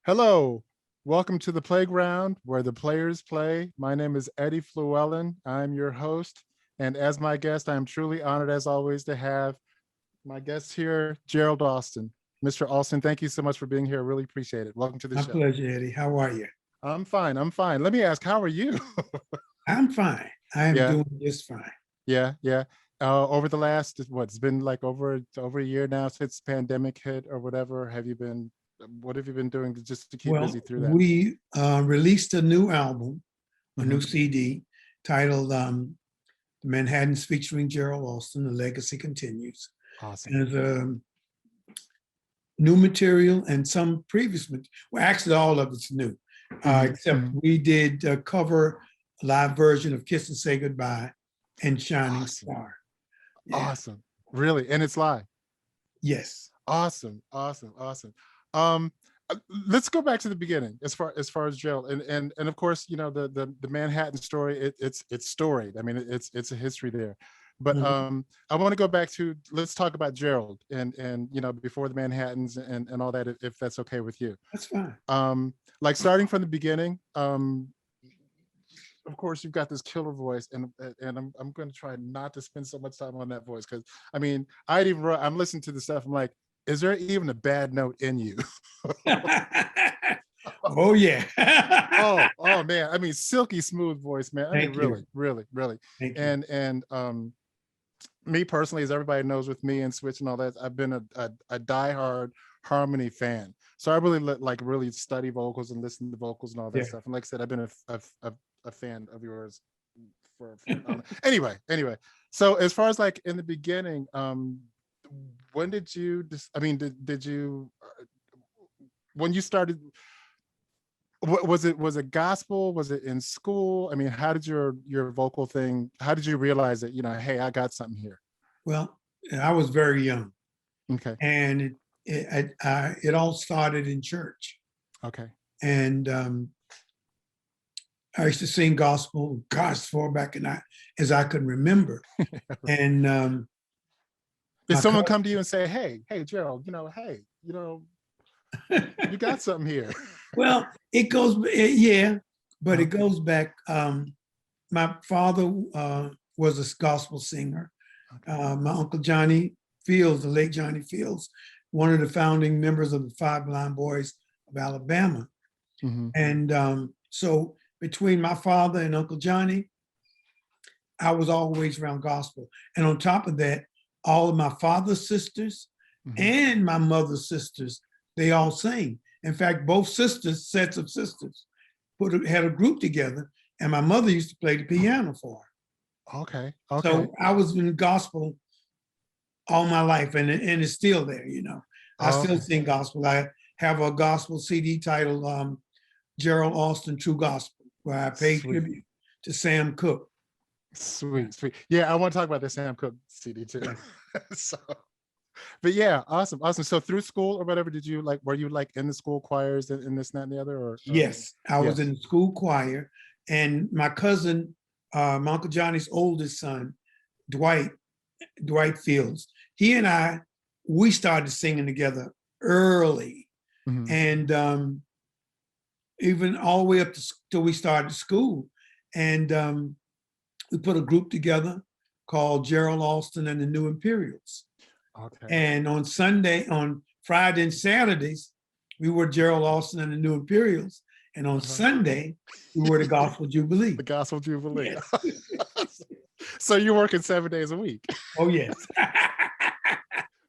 Hello, welcome to the playground where the players play. My name is Eddie Fluellen. I'm your host. And as my guest, I'm truly honored as always to have my guest here, Gerald Alston. Mr. Alston, thank you so much for being here. I really appreciate it. Welcome to the My show. pleasure, Eddie. How are you? I'm fine. I'm fine. Let me ask, how are you? I'm fine. I am Yeah. doing just fine. Yeah. Over the last, it's been like over a year now since the pandemic hit or whatever. What have you been doing just to keep busy Well, through that? we released a new album, a new Mhm. CD titled The Manhattans featuring Gerald Alston, The Legacy Continues. Awesome. And there's new material and some previous material. Well, actually, all of it's new, except we did cover a live version of Kiss and Say Goodbye and Shining Awesome. Star. Yeah. Awesome. Really? And it's live. Yes. Awesome. Um, let's go back to the beginning as far as Gerald and of course, you know, the Manhattan story, it's storied. I mean, it's a history there. But I want to go back to, let's talk about Gerald and you know, before the Manhattans and all that, if that's okay with you. That's fine. Like starting from the beginning, of course, you've got this killer voice, and I'm going to try not to spend so much time on that voice because I mean, I'm listening to the stuff. I'm like, is there even a bad note in you? Oh yeah. oh man, I mean, silky smooth voice, man. I mean, really. Thank you. And me personally, as everybody knows, with me and Switch and all that, I've been a diehard harmony fan. So I really really study vocals and listen to vocals and all that stuff. And like I said, I've been a fan of yours for anyway. So as far as like in the beginning, when did you did you when you started, was it gospel? Was it in school? I mean, how did your vocal thing, how did you realize that, you know, hey, I got something here? Well, I was very young. Okay. And it all started in church. Okay. And I used to sing gospel, gosh, far back as I could remember. And did someone come to you and say, hey, Gerald, you know, you got something here? Well, it goes, yeah, but it goes back. My father was a gospel singer. My Uncle Johnny Fields, the late Johnny Fields, one of the founding members of the Five Blind Boys of Alabama. And so between my father and Uncle Johnny, I was always around gospel. And on top of that, all of my father's sisters and my mother's sisters, they all sang. In fact, both sisters, sets of sisters, had a group together, and my mother used to play the piano for her. Okay. So I was in gospel all my life, and it's still there, you know. I still sing gospel. I have a gospel CD titled Gerald Alston True Gospel, where I pay tribute to Sam Cooke. Sweet. Yeah, I want to talk about the Sam Cooke CD too. So, but yeah, awesome. So through school or whatever, were you like in the school choirs and this, that, and the other? Or yes, I was in the school choir, and my cousin, my Uncle Johnny's oldest son, Dwight Fields, he and we started singing together early, and even all the way up till we started school, and we put a group together called Gerald Alston and the New Imperials. Okay. And on Friday and Saturdays, we were Gerald Alston and the New Imperials. And on Sunday, we were the Gospel Jubilee. The Gospel Jubilee. Yes. So you're working 7 days a week? Oh, yes.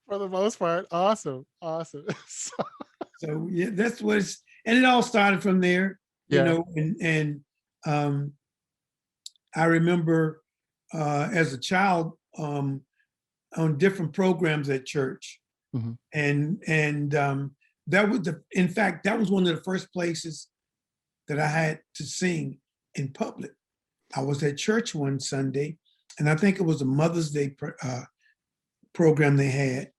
For the most part. Awesome. So yeah, that's what and it all started from there, you know, and I remember as a child on different programs at church. And that was that was one of the first places that I had to sing in public. I was at church one Sunday, and I think it was a Mother's Day program they had,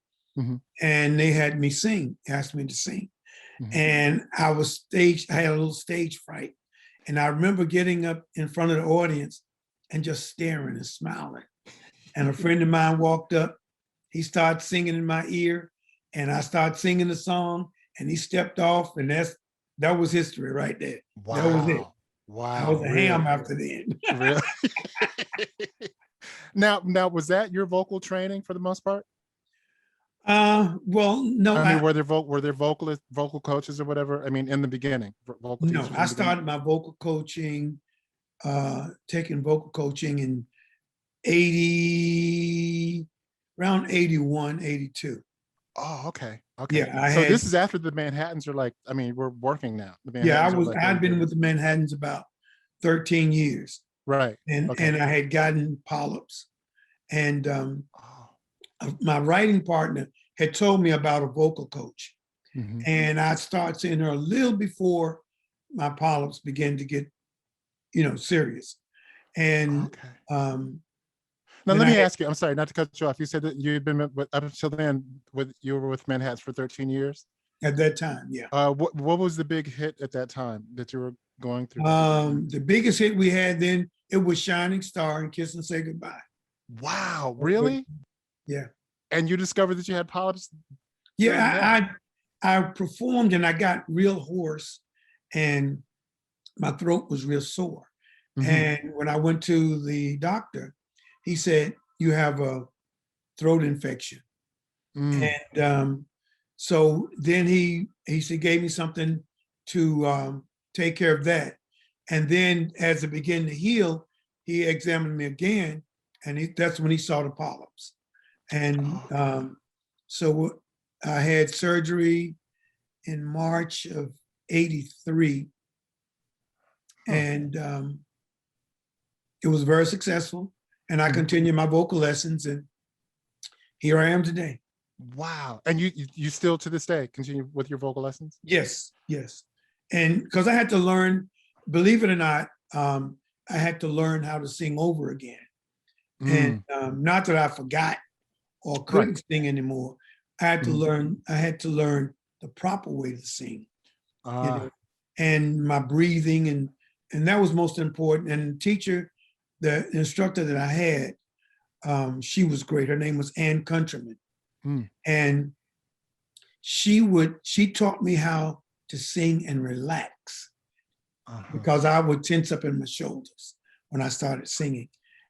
and they had me sing, asked me to sing. And I had a little stage fright. And I remember getting up in front of the audience and just staring and smiling. And a friend of mine walked up, he started singing in my ear, and I started singing the song, and he stepped off, and that's that was history right there. Wow. That was it. Wow. I was a really? ham after then. Really? Now, was that your vocal training for the most part? Well, no, I mean, were there vocal coaches or whatever? I mean, in the beginning, vocal no, teachers. I started my vocal coaching, taking vocal coaching in 80, around 81, 82. Oh, okay. Okay. Yeah, So this is after the Manhattans are like, I mean, we're working now. The Manhattans are like I'd been with the Manhattans about 13 years. right. And Okay. and I had gotten polyps. And Oh. my writing partner had told me about a vocal coach. Mhm. And I started seeing her a little before my polyps began to get, serious. And Okay. Now then let I me had, ask you. I'm sorry, not to cut you off. You said that you had been with, up until then you were with Manhattans for 13 years. at that time, yeah. What was the big hit at that time that you were going through? The biggest hit we had then, it was Shining Star and Kiss and Say Goodbye. Wow, really? Yeah. And you discovered that you had polyps? Yeah, I performed and I got real hoarse and my throat was real sore. Mhm. And when I went to the doctor, he said, you have a throat infection. Mm. And so then he said, gave me something to take care of that. And then as it began to heal, he examined me again, and that's when he saw the polyps. And so I had surgery in March of 83. And it was very successful. And I continued my vocal lessons, and here I am today. Wow. And you still to this day continue with your vocal lessons? Yes, yes. And because I had to learn, believe it or not, I had to learn how to sing over again. And not that I forgot or couldn't sing anymore. I had to learn the proper way to sing. And my breathing, and that was most important. And the teacher, the instructor that I had, she was great. Her name was Ann Countryman. And she taught me how to sing and relax because I would tense up in my shoulders when I started singing,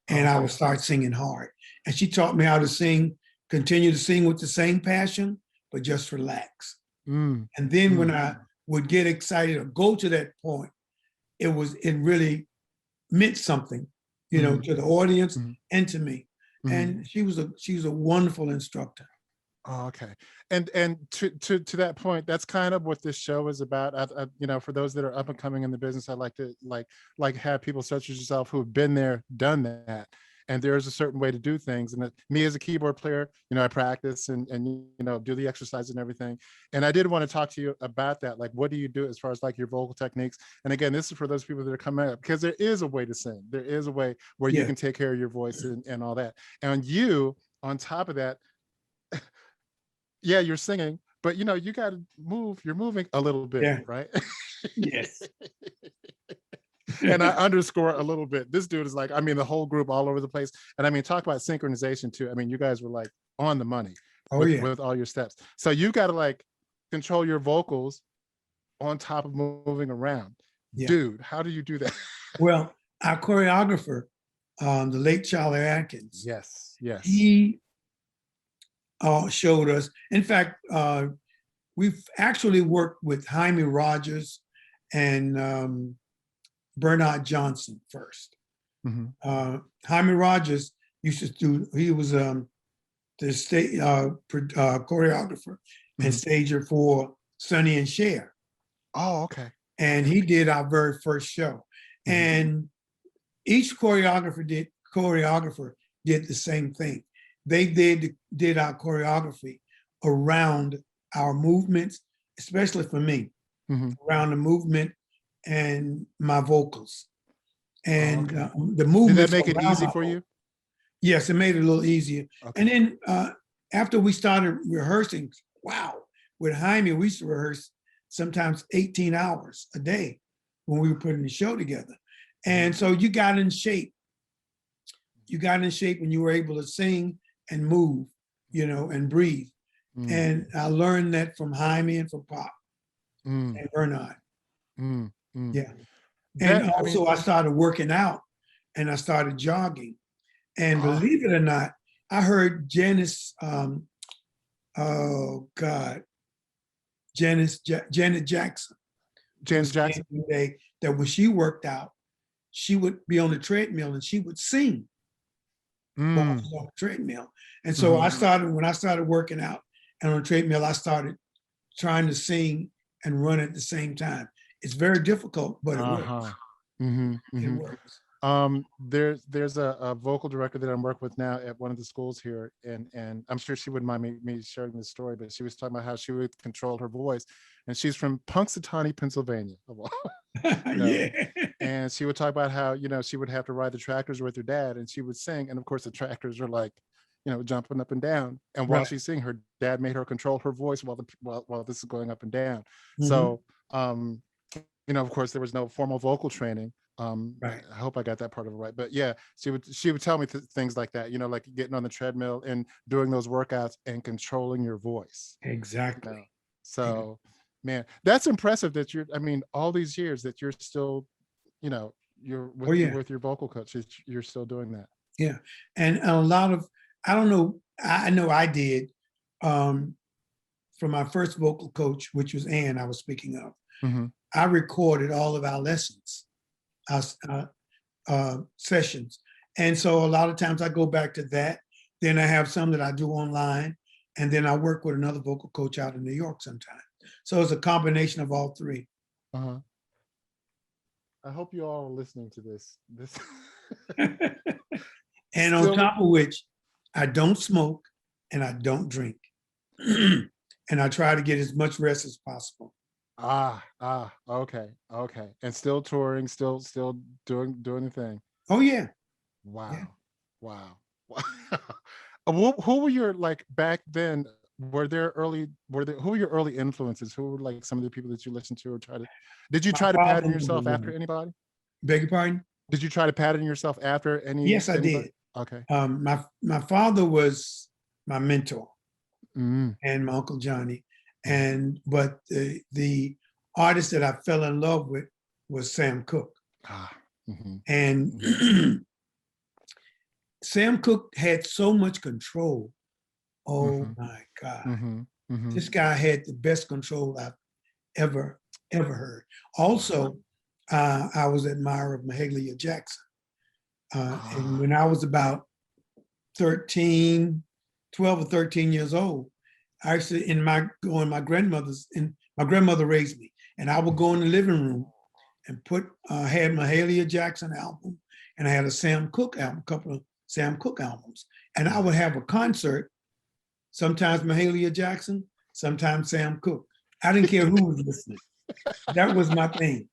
and I would start singing hard. And she taught me how to sing, continue to sing with the same passion, but just relax. And then when I would get excited or go to that point, it really meant something, to the audience and to me. And she was a wonderful instructor. Oh, okay. And to that point, that's kind of what this show is about. For those that are up and coming in the business, I like to like have people such as yourself who have been there, done that. And there is a certain way to do things. And me as a keyboard player, I practice and do the exercise and everything. And I did want to talk to you about that. Like, what do you do as far as like your vocal techniques? And again, this is for those people that are coming up, because there is a way to sing. There is a way where you can take care of your voice and all that. And you, on top of that, yeah, you're singing, but you got to move. You're moving a little bit, right? Yes. And I underscore a little bit. This dude is like, I mean, the whole group all over the place. And I mean, talk about synchronization too. I mean, you guys were like on the money with all your steps. So you got to like control your vocals on top of moving around. Dude, how do you do that? Well, our choreographer, the late Charlie Atkins. Yes. He showed us. In fact, we've actually worked with Jaime Rogers and Bernard Johnson first. Jaime Rogers used to do, he was the state choreographer and stager for Sonny and Cher. Oh, okay. And he did our very first show. And each choreographer did the same thing. They did our choreography around our movements, especially for me, around the movement and my vocals. And the movement. Did that make it easy for you? Yes, it made it a little easier. And then after we started rehearsing, with Jaime, we used to rehearse sometimes 18 hours a day when we were putting the show together. And so you got in shape. You got in shape when you were able to sing and move, and breathe. And I learned that from Jaime and from Pop and Bernard. Mm, mm. Yeah. And That, I mean, also I started working out and I started jogging. And believe it or not, I heard Janice, oh God, Janet Jackson James was saying Jackson. today that when she worked out, she would be on the treadmill and she would sing while Mm, she's on the treadmill. And so mhm. when I started working out and on the treadmill, I started trying to sing and run at the same time. It's very difficult, but it Uh-huh. works. Hmm. It Hmm. works. There's a vocal director that I'm working with now at one of the schools here, and I'm sure she wouldn't mind me sharing this story, but she was talking about how she would control her voice, and she's from Punxsutawney, Pennsylvania, of all, you know, Yeah. and she would talk about how, she would have to ride the tractors with her dad, and she would sing, and of course the tractors are like, jumping up and down, and while Right. she's singing, her dad made her control her voice while this is going up and down. Mhm. So, of course, there was no formal vocal training. Right. I hope I got that part of it right. But yeah, she would tell me things like that, like getting on the treadmill and doing those workouts and controlling your voice. Exactly. So, man, that's impressive that I mean, all these years that you're still, you're Oh yeah. with your vocal coach, you're still doing that. Yeah. And a lot of, I don't know, I know I did from my first vocal coach, which was Ann I was speaking of. Mm-hmm. I recorded all of our lessons, sessions. And so a lot of times I go back to that. Then I have some that I do online. And then I work with another vocal coach out in New York sometimes. So it's a combination of all three. Uh-huh. I hope you all are listening to this. And on top of which, I don't smoke and I don't drink. And I try to get as much rest as possible. Okay. And still touring, still doing the thing. Oh yeah. Wow. Yeah. Wow. Who were your, like, back then? Who were your early influences? Who were, like, some of the people that you listened to, or did you My try to father pattern was yourself after one. anybody? Beg your pardon? Did you try to pattern yourself after Yes, I anybody? did. Okay. My father was my mentor Mm-hmm. and my Uncle Johnny. But the artist that I fell in love with was Sam Cooke. Mm-hmm. And Mm-hmm. Sam Cooke had so much control. Oh Mm-hmm. my God. Mm-hmm. Mm-hmm. This guy had the best control I've ever heard. Also, I was an admirer of Mahalia Jackson. And when I was about 13, 12 or 13 years old, I actually my grandmother raised me, and I would go in the living room and had Mahalia Jackson album, and I had a Sam Cooke album, a couple of Sam Cooke albums, and I would have a concert, sometimes Mahalia Jackson, sometimes Sam Cooke. I didn't care who was listening. That was my thing.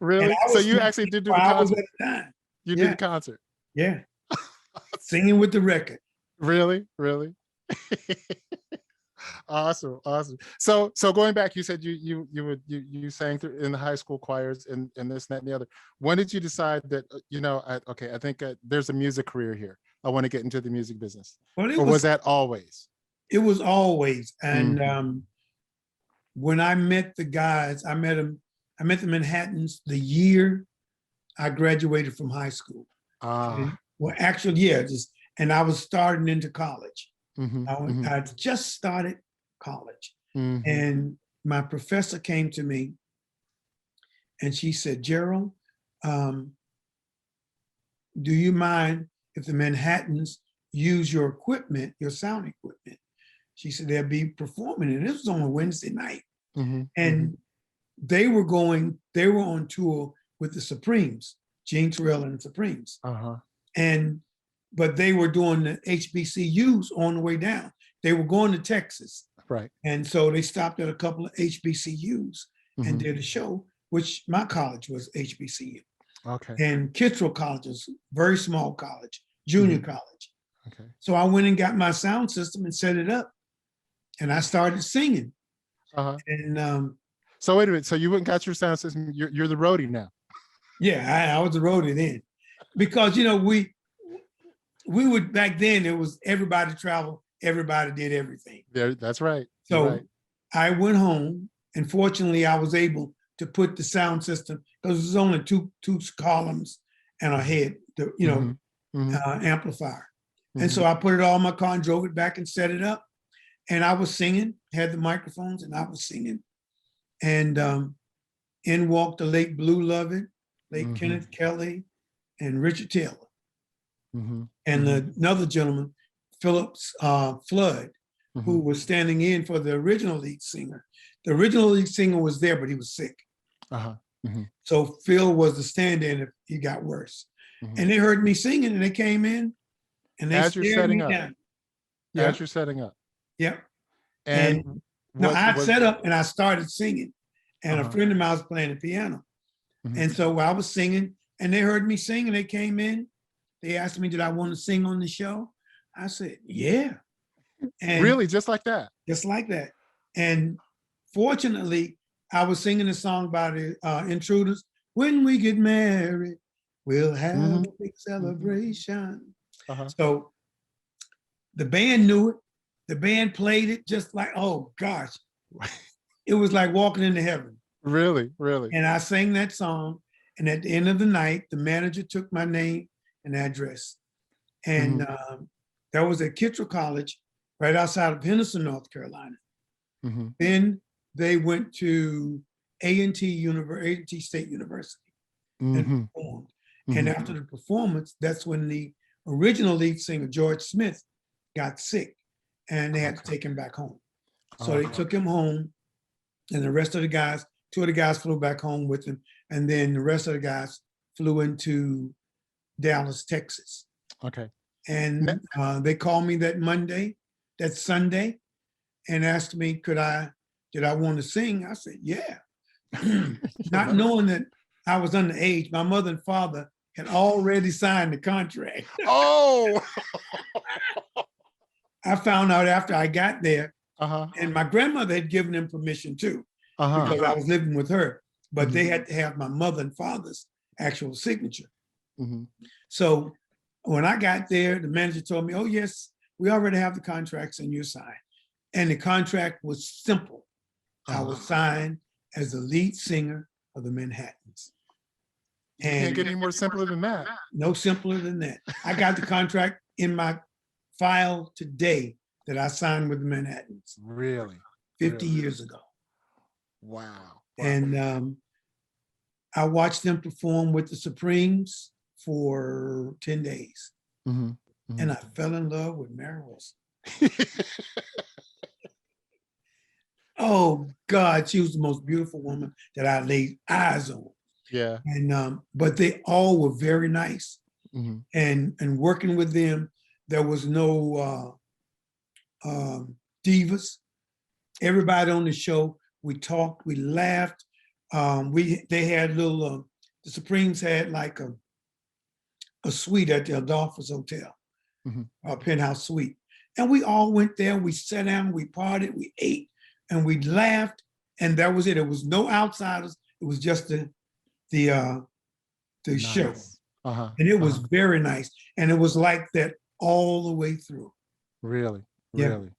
Really? So you actually did do the concert? At a time. You did the concert? Yeah. Singing with the record. Really? Awesome. So going back, you said you sang in the high school choirs and this, that, and the other. When did you decide that I think there's a music career here? I want to get into the music business. Or was that always? It was always. And when I met the guys, I met the Manhattans the year I graduated from high school. Well, actually, and I was starting into college. I just started college. And my professor came to me and she said, Gerald, do you mind if the Manhattans use your equipment, your sound equipment? She said, they'll be performing. And this was on a Wednesday night. And they were on tour with the Supremes, Gene Terrell and the Supremes. But they were doing the HBCUs on the way down. They were going to Texas. Right. And so they stopped at a couple of HBCUs and did a show, which my college was HBCU. Okay. And Kittrell College is very small college, junior college. Okay. So I went and got my sound system and set it up. And I started singing. And so wait a minute. So you went and got your sound system. You're the roadie now. Yeah, I was the roadie then. Because we would, back then it was everybody traveled, everybody did everything. That's right. So I went home, and fortunately I was able to put the sound system, because there's only two columns and a head, amplifier. And so I put it all in my car and drove it back and set it up. And I was singing, had the microphones, and I was singing. And in walked the late Blue Lovett, late Kenneth Kelly, and Richard Taylor. And another gentleman, Phillips Flood, who was standing in for the original lead singer. The original lead singer was there, but he was sick. So Phil was the stand-in if he got worse. And they heard me singing, and they came in, and they as you're stared setting me up. down. As you're setting up. Yep. And no, I set up and I started singing, and a friend of mine was playing the piano. And so I was singing, and they heard me sing, and they came in. They asked me, did I want to sing on the show? I said, yeah. And really, just like that? Just like that. And fortunately, I was singing a song by the Intruders. When we get married, we'll have a big celebration. So the band knew it. The band played it just like, oh gosh. It was like walking into heaven. Really, really. And I sang that song. And at the end of the night, the manager took my name and address. And that was at Kittrell College, right outside of Henderson, North Carolina. Then they went to A&T State University and performed. And after the performance, that's when the original lead singer, George Smith, got sick, and they had to take him back home. So they took him home, and the rest of the guys, two of the guys flew back home with him, and then the rest of the guys flew into Dallas, Texas. And they called me that Sunday, and asked me, did I want to sing? I said, yeah. Not knowing that I was underage. My mother and father had already signed the contract. Oh! I found out after I got there, and my grandmother had given them permission too, because I was living with her, but they had to have my mother and father's actual signature. So when I got there, the manager told me, oh yes, we already have the contracts and you're signed. And the contract was simple. I was signed as the lead singer of the Manhattans. And you can't get any more simpler than that. No simpler than that. I got the contract in my file today that I signed with the Manhattans. Really? 50 years ago. Wow. And I watched them perform with the Supremes for 10 days. And I fell in love with Mary Wilson. Oh God, she was the most beautiful woman that I laid eyes on. Yeah. And but they all were very nice. And working with them, there was no divas. Everybody on the show, we talked, we laughed. They had little the Supremes had like a suite at the Adolphus Hotel, a penthouse suite. And we all went there, we sat down, we partied, we ate, and we laughed, and that was it. It was no outsiders. It was just the nice. Show. And it was very nice. And it was like that all the way through. Really? Yeah. Really?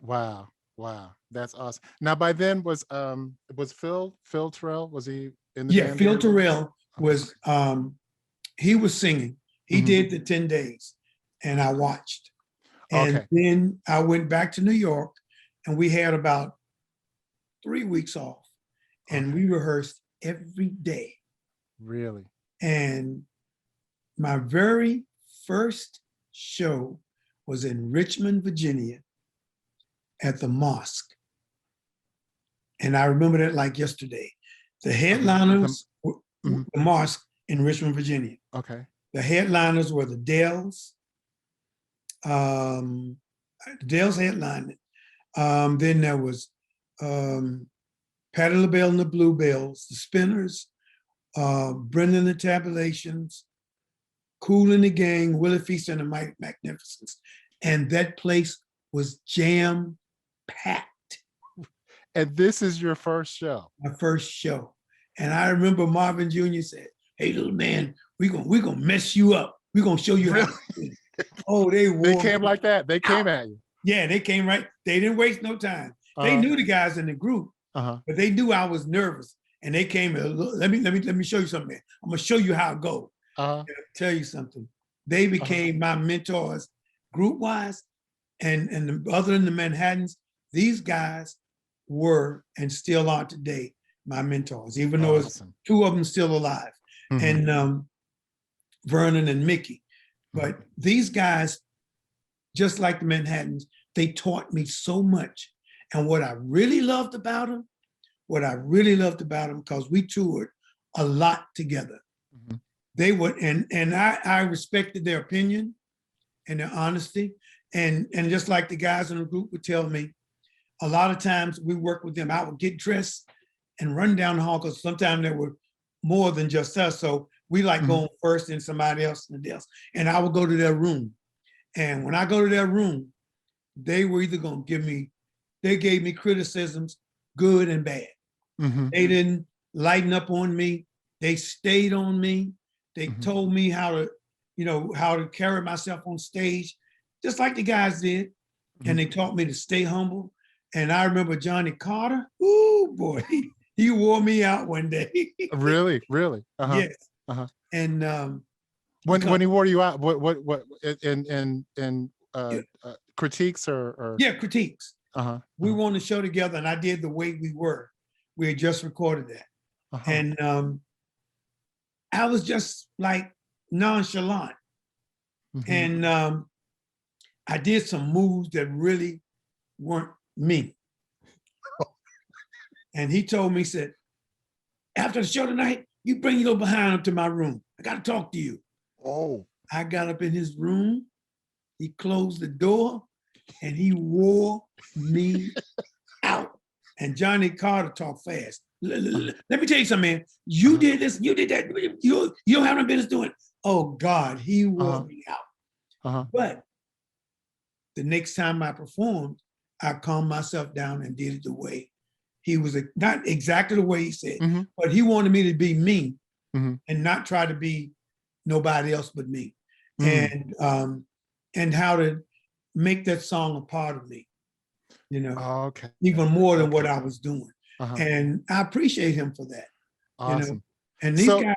Wow. Wow. That's awesome. Now by then was Phil Terrell, was he in the band? Phil Terrell was he was singing. He did the 10 days and I watched. And then I went back to New York and we had about 3 weeks off and we rehearsed every day. Really? And my very first show was in Richmond, Virginia at the mosque. And I remember that like yesterday. The headliners were the mosque in Richmond, Virginia. The headliners were the Dells. The Dells headlined it. Then there was Patti LaBelle and the Bluebells, the Spinners, Brendan and the Tabulations, Kool and the Gang, Willie Feast and the Mighty Magnificents. And that place was jam-packed. And this is your first show? My first show. And I remember Marvin Jr. said, hey, little man, we're gonna mess you up. We're gonna show you how to sing. Oh, they came like that. They came at you. Yeah, they came right. They didn't waste no time. They knew the guys in the group, but they knew I was nervous. and they came and let me show you something. I'm gonna show you how it goes. Uh-huh. Tell you something. They became my mentors group wise, and other than the Manhattans, these guys were and still are today my mentors, even though it's two of them still alive, and Vernon and Mickey. But these guys, just like the Manhattans, they taught me so much. And what I really loved about them, because we toured a lot together. They would, and I respected their opinion and their honesty. And just like the guys in the group would tell me, a lot of times we worked with them, I would get dressed and run down the hall, because sometimes there were more than just us. So we like going first and somebody else in the desk. And I would go to their room. And when I go to their room, they were either going to they gave me criticisms, good and bad. They didn't lighten up on me. They stayed on me. They told me how to carry myself on stage, just like the guys did. And they taught me to stay humble. And I remember Johnny Carter. Ooh, boy, he wore me out one day. Really? Yes. And when he wore you out, what in critiques or critiques. We were on the show together, and I did The Way We Were. We had just recorded that, and I was just like nonchalant, and I did some moves that really weren't me. And he told me, he said, after the show tonight, you bring your little behind up to my room. I got to talk to you. Oh. I got up in his room. He closed the door and he wore me out. And Johnny Carter talked fast. Let me tell you something, man. You did this, you did that. You don't have no business doing it. Oh God, he wore me out. But the next time I performed, I calmed myself down and did it the way he was, not exactly the way he said, but he wanted me to be me and not try to be nobody else but me. And how to make that song a part of me, even more than what I was doing. And I appreciate him for that. Awesome. And these guys,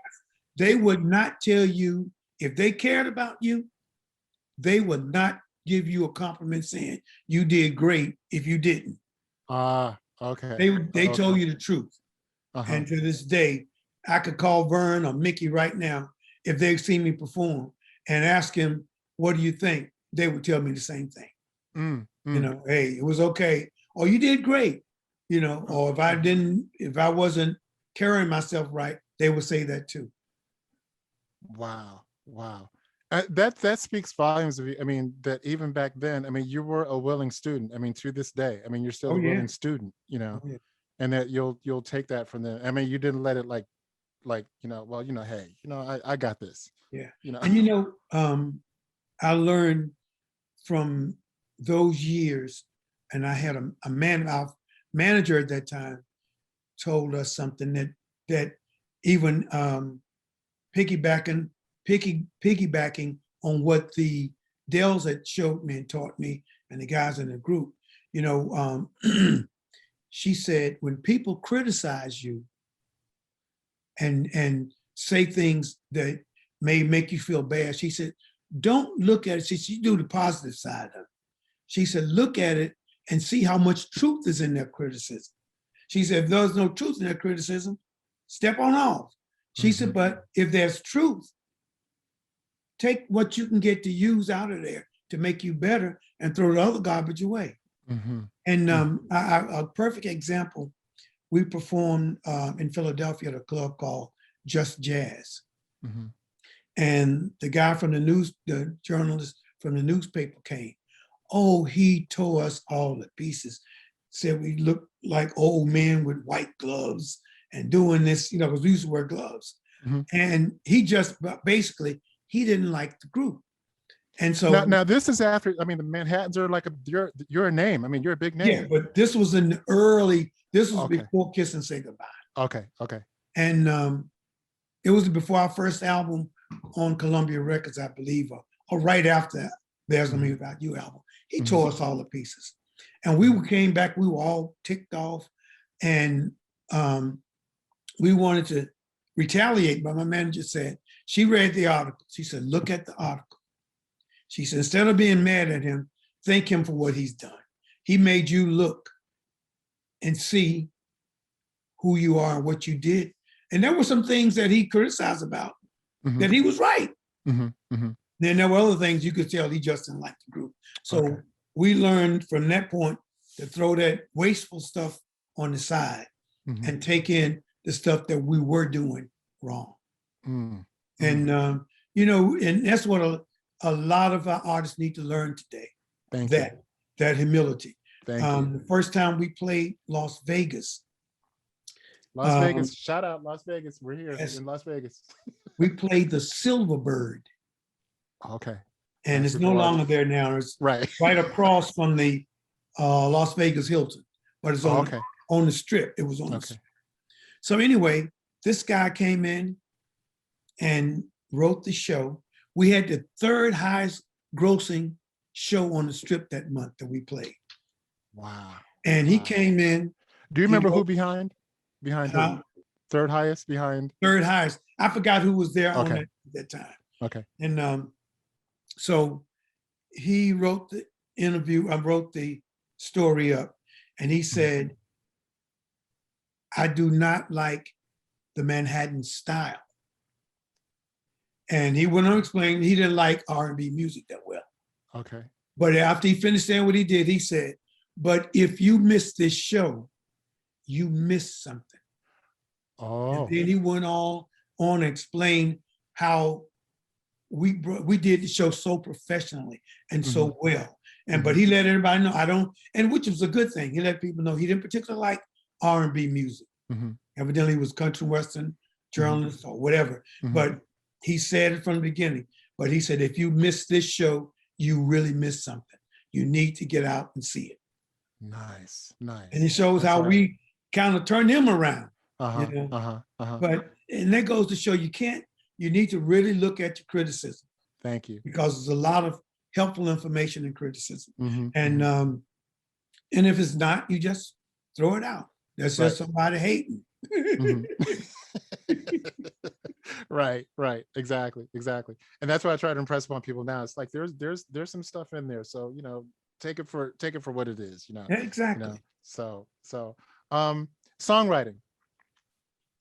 they would not tell you, if they cared about you, they would not give you a compliment saying you did great if you didn't. Okay. They told you the truth. And to this day, I could call Vern or Mickey right now if they've seen me perform and ask him, what do you think? They would tell me the same thing. Hey, it was okay. Or you did great. Or if I wasn't carrying myself right, they would say that too. Wow. That speaks volumes of you. I mean, that even back then, I mean, you were a willing student. I mean, to this day, I mean, you're still a willing student, and that you'll take that from them. I mean, you didn't let it like, hey, I got this. Yeah. And I learned from those years, and I had our manager at that time told us something that even piggybacking on what the Dells had showed me and taught me, and the guys in the group, she said, when people criticize you and say things that may make you feel bad, she said, don't look at it. She do the positive side of it. She said, look at it and see how much truth is in their criticism. She said, if there's no truth in their criticism, step on off. She said, but if there's truth, take what you can get to use out of there to make you better and throw the other garbage away. And a perfect example, we performed in Philadelphia at a club called Just Jazz. And the guy from the journalist from the newspaper came. Oh, he tore us all to pieces. Said we looked like old men with white gloves and doing this, because we used to wear gloves. And he just basically, he didn't like the group. And so now this is after, I mean, the Manhattans are like you're a name. I mean, you're a big name. Yeah, but this was before Kiss and Say Goodbye. Okay. And it was before our first album on Columbia Records, I believe, or right after There's No Me Without You album. He tore us all to pieces. And we came back, we were all ticked off. And we wanted to retaliate, but my manager said, she read the article. She said, look at the article. She said, instead of being mad at him, thank him for what he's done. He made you look and see who you are and what you did. And there were some things that he criticized about that he was right. Then there were other things you could tell he just didn't like the group. So we learned from that point to throw that wasteful stuff on the side and take in the stuff that we were doing wrong. And, you know, and that's what a lot of our artists need to learn today. That humility. The first time we played Las Vegas. Vegas, shout out Las Vegas. We're here in Las Vegas. We played the Silver Bird. Okay. And it's no longer there now. It's right across from the Las Vegas Hilton, but it's on the strip. It was on the strip. So anyway, this guy came in and wrote the show. We had the third highest grossing show on the strip that month that we played. Wow. And he came in. Do you remember who behind him? Third highest behind? Third highest. I forgot who was there on that time. Okay. And so he wrote the interview, I wrote the story up, and he said, I do not like the Manhattan style. And he went on to explain he didn't like R&B music that well. Okay. But after he finished saying what he did, he said, but if you miss this show, you miss something. And then he went on to explain how we did the show so professionally and so well. And but he let everybody know and which was a good thing. He let people know he didn't particularly like R&B music. Evidently he was country western journalist or whatever. But he said it from the beginning. But he said, if you miss this show, you really miss something. You need to get out and see it. Nice. And it shows how we kind of turned him around. You know? And that goes to show you need to really look at your criticism. Thank you. Because there's a lot of helpful information in criticism. And if it's not, you just throw it out. That's just somebody hating. Right. Exactly. And that's what I try to impress upon people now. It's like there's some stuff in there. So, you know, take it for what it is, you know. Exactly. You know? So songwriting.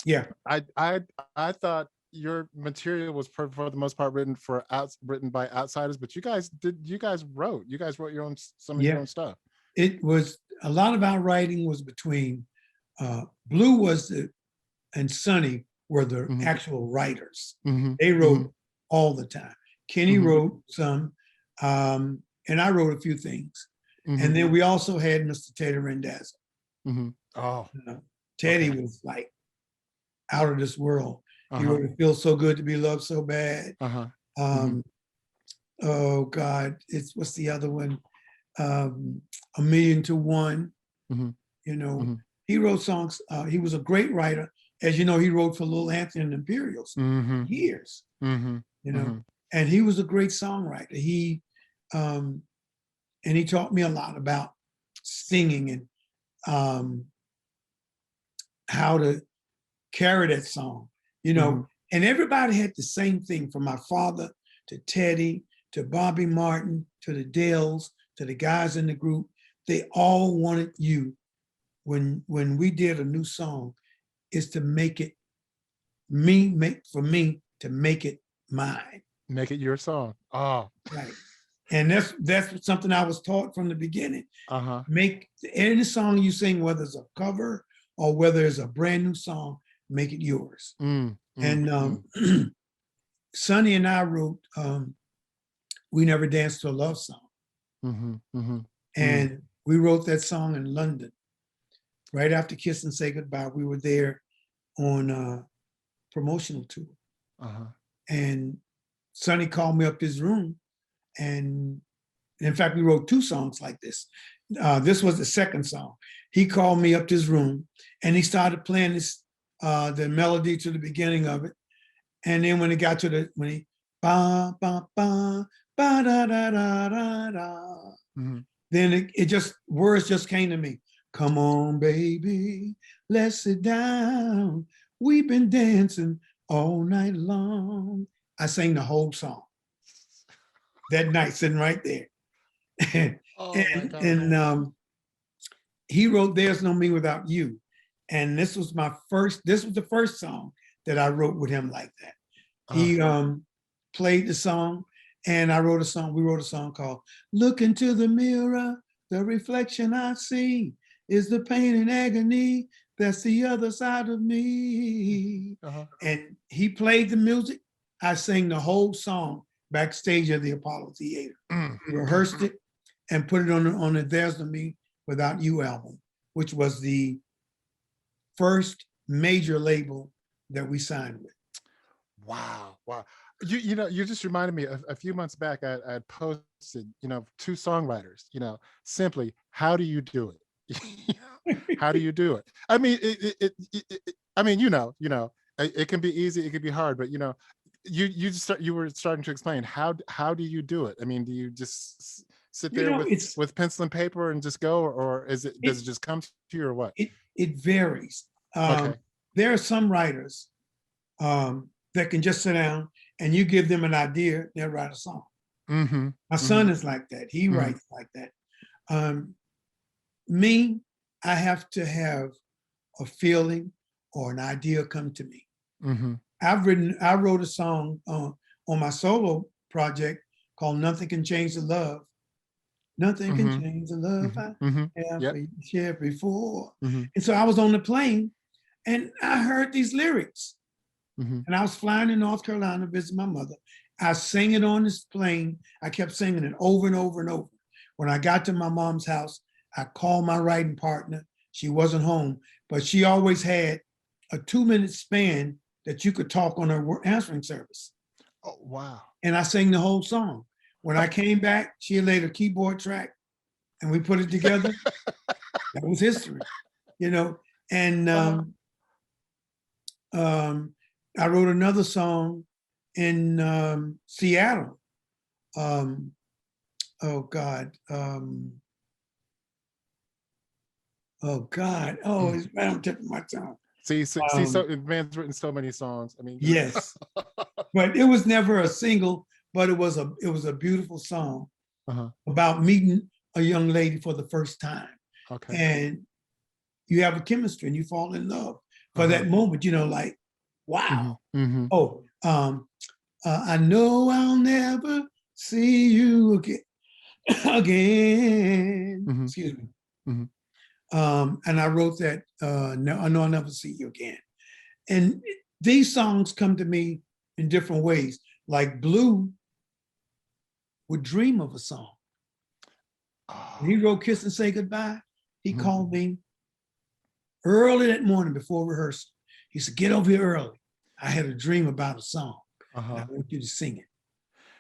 Yeah. I thought your material was for the most part written by outsiders, but you guys wrote your own your own stuff. It was a lot of our writing was between Blue and Sonny were the actual writers. They wrote all the time. Kenny wrote some, and I wrote a few things. And then we also had Mr. Teddy Rendazzo. Teddy was like out of this world. He wrote It Feels So Good to Be Loved So Bad. Oh God, what's the other one? A Million to One. You know, he wrote songs. He was a great writer. As you know, he wrote for Little Anthony and the Imperials years. You know, and he was a great songwriter. He taught me a lot about singing and how to carry that song. You know, and everybody had the same thing, from my father to Teddy to Bobby Martin to the Dells to the guys in the group. They all wanted you, when we did a new song, is to make it for me to make it mine. Make it your song. Oh. Right. And that's something I was taught from the beginning. Make any song you sing, whether it's a cover or whether it's a brand new song, make it yours. And Sonny and I wrote We Never Danced to a Love Song. And we wrote that song in London. Right after Kiss and Say Goodbye, we were there on a promotional tour. And Sonny called me up to his room. And in fact, we wrote two songs like this. This was the second song. He called me up to his room and he started playing this, the melody to the beginning of it. And then when it got to when he, ba, ba, ba, ba, da, da, da, da, da. Then words just came to me. Come on, baby, let's sit down. we've been dancing all night long. I sang the whole song that night, sitting right there. Oh my God. and he wrote "There's No Me Without You," and this was the first song that I wrote with him like that. He played the song, and we wrote a song called "Look into the Mirror, the reflection I see is the pain and agony that's the other side of me." And he played the music. I sang the whole song backstage at the Apollo Theater. We rehearsed it and put it on the "There's No Me Without You" album, which was the first major label that we signed with. Wow. You know, you just reminded me a few months back, I had posted, 2 songwriters, simply, how do you do it? How do you do it? I mean, I mean, it can be easy, it can be hard, but you were starting to explain how do you do it? I mean, do you just sit there with pencil and paper and just go, or does it just come to you, or what? It varies. Okay. There are some writers that can just sit down and you give them an idea, they'll write a song. My son is like that. He writes like that. Me, I have to have a feeling or an idea come to me. I wrote a song on my solo project called "Nothing Can Change the Love." Nothing can change the love I have shared before. And so I was on the plane and I heard these lyrics. And I was flying in North Carolina to visit my mother. I sang it on this plane. I kept singing it over and over and over. When I got to my mom's house, I called my writing partner. She wasn't home, but she always had a 2-minute span that you could talk on her answering service. Oh, wow. And I sang the whole song. When I came back, she had laid a keyboard track and we put it together. That was history, And I wrote another song in Seattle. Oh God. It's right on the tip of my tongue. So man's written so many songs. I mean, yes, but it was never a single, but it was a beautiful song about meeting a young lady for the first time. Okay. And you have a chemistry and you fall in love for that moment, like, wow. Oh, I know I'll never see you again. Excuse me. And I wrote that, I know I'll never see you again. And these songs come to me in different ways. Like Blue would dream of a song. When he wrote "Kiss and Say Goodbye," he called me early that morning before rehearsal. He said, "Get over here early. I had a dream about a song. I want you to sing it."